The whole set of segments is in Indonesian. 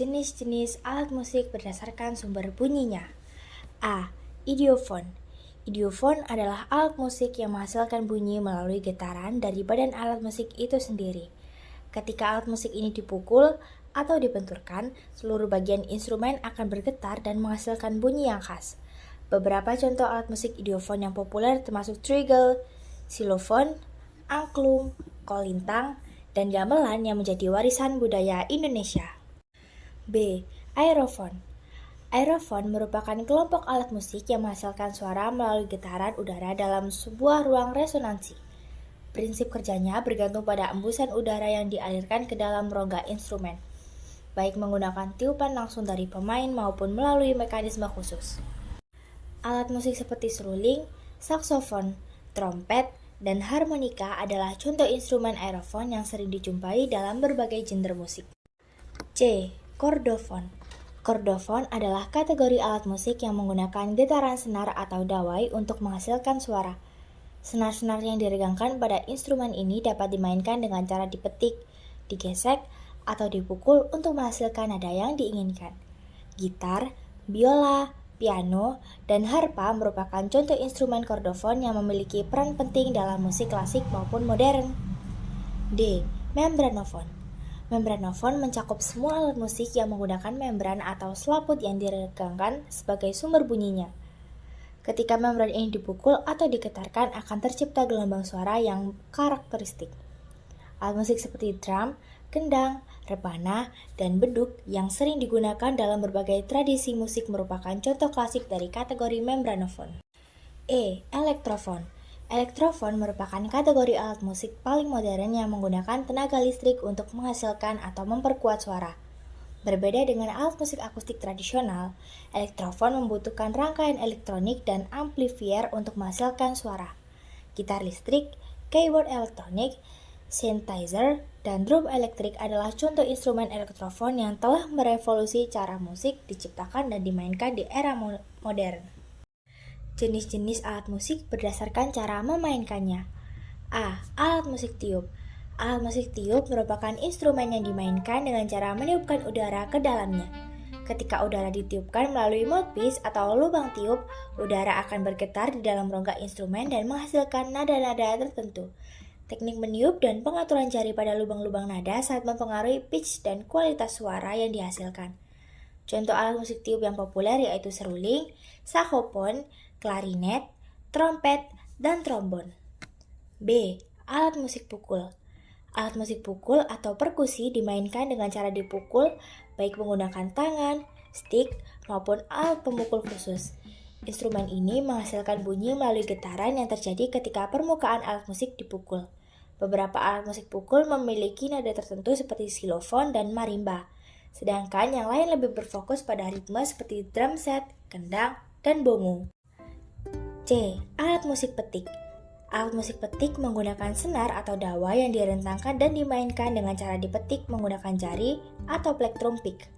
Jenis-jenis alat musik berdasarkan sumber bunyinya. A. Idiofon. Idiofon adalah alat musik yang menghasilkan bunyi melalui getaran dari badan alat musik itu sendiri. Ketika alat musik ini dipukul atau dibenturkan, seluruh bagian instrumen akan bergetar dan menghasilkan bunyi yang khas. Beberapa contoh alat musik idiofon yang populer termasuk treagle, xylophone, angklung, kolintang, dan gamelan yang menjadi warisan budaya Indonesia. B. Aerofon. Aerofon merupakan kelompok alat musik yang menghasilkan suara melalui getaran udara dalam sebuah ruang resonansi. Prinsip kerjanya bergantung pada embusan udara yang dialirkan ke dalam rongga instrumen, baik menggunakan tiupan langsung dari pemain maupun melalui mekanisme khusus. Alat musik seperti seruling, saksofon, trompet, dan harmonika adalah contoh instrumen aerofon yang sering dijumpai dalam berbagai genre musik. C. Kordofon. Kordofon adalah kategori alat musik yang menggunakan getaran senar atau dawai untuk menghasilkan suara. Senar-senar yang diregangkan pada instrumen ini dapat dimainkan dengan cara dipetik, digesek, atau dipukul untuk menghasilkan nada yang diinginkan. Gitar, biola, piano, dan harpa merupakan contoh instrumen kordofon yang memiliki peran penting dalam musik klasik maupun modern. D. Membranofon. Membranofon mencakup semua alat musik yang menggunakan membran atau selaput yang diregangkan sebagai sumber bunyinya. Ketika membran ini dipukul atau digetarkan akan tercipta gelombang suara yang karakteristik. Alat musik seperti drum, kendang, rebana, dan beduk yang sering digunakan dalam berbagai tradisi musik merupakan contoh klasik dari kategori membranofon. E. Elektrofon. Elektrofon merupakan kategori alat musik paling modern yang menggunakan tenaga listrik untuk menghasilkan atau memperkuat suara. Berbeda dengan alat musik akustik tradisional, elektrofon membutuhkan rangkaian elektronik dan amplifier untuk menghasilkan suara. Gitar listrik, keyboard elektronik, synthesizer, dan drum elektrik adalah contoh instrumen elektrofon yang telah merevolusi cara musik diciptakan dan dimainkan di era modern. Jenis-jenis alat musik berdasarkan cara memainkannya. A. Alat musik tiup. Alat musik tiup merupakan instrumen yang dimainkan dengan cara meniupkan udara ke dalamnya. Ketika udara ditiupkan melalui mouthpiece atau lubang tiup, udara akan bergetar di dalam rongga instrumen dan menghasilkan nada-nada tertentu. Teknik meniup dan pengaturan jari pada lubang-lubang nada sangat mempengaruhi pitch dan kualitas suara yang dihasilkan. Contoh alat musik tiup yang populer yaitu seruling, saxophone, klarinet, trompet, dan trombon. B. Alat musik pukul. Alat musik pukul atau perkusi dimainkan dengan cara dipukul baik menggunakan tangan, stick, maupun alat pemukul khusus. Instrumen ini menghasilkan bunyi melalui getaran yang terjadi ketika permukaan alat musik dipukul. Beberapa alat musik pukul memiliki nada tertentu seperti xylophone dan marimba, sedangkan yang lain lebih berfokus pada ritme seperti drum set, kendang, dan bongo. C. Alat musik petik. Alat musik petik menggunakan senar atau dawa yang direntangkan dan dimainkan dengan cara dipetik menggunakan jari atau plektrum pick.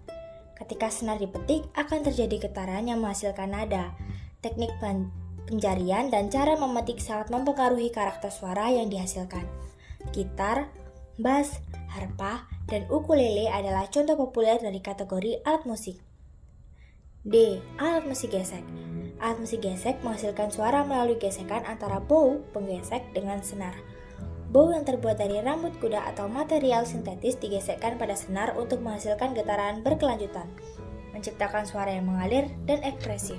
Ketika senar dipetik, akan terjadi getaran yang menghasilkan nada. Teknik penjarian dan cara memetik sangat mempengaruhi karakter suara yang dihasilkan. Gitar, bass, harpa, dan ukulele adalah contoh populer dari kategori alat musik. D. Alat musik gesek. Alat musik gesek menghasilkan suara melalui gesekan antara bow penggesek dengan senar. Bow yang terbuat dari rambut kuda atau material sintetis digesekkan pada senar untuk menghasilkan getaran berkelanjutan, menciptakan suara yang mengalir dan ekspresif.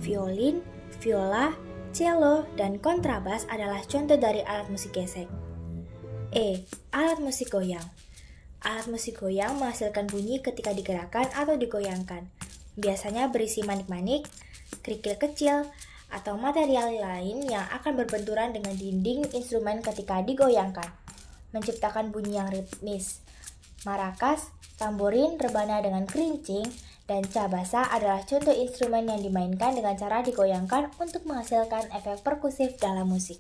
Violin, viola, cello, dan kontrabas adalah contoh dari alat musik gesek. E. Alat musik goyang. Alat musik goyang menghasilkan bunyi ketika digerakkan atau digoyangkan. Biasanya berisi manik-manik, kerikil kecil, atau material lain yang akan berbenturan dengan dinding instrumen ketika digoyangkan, menciptakan bunyi yang ritmis. Marakas, tamborin, rebana dengan kerincing, dan cabasa adalah contoh instrumen yang dimainkan dengan cara digoyangkan untuk menghasilkan efek perkusif dalam musik.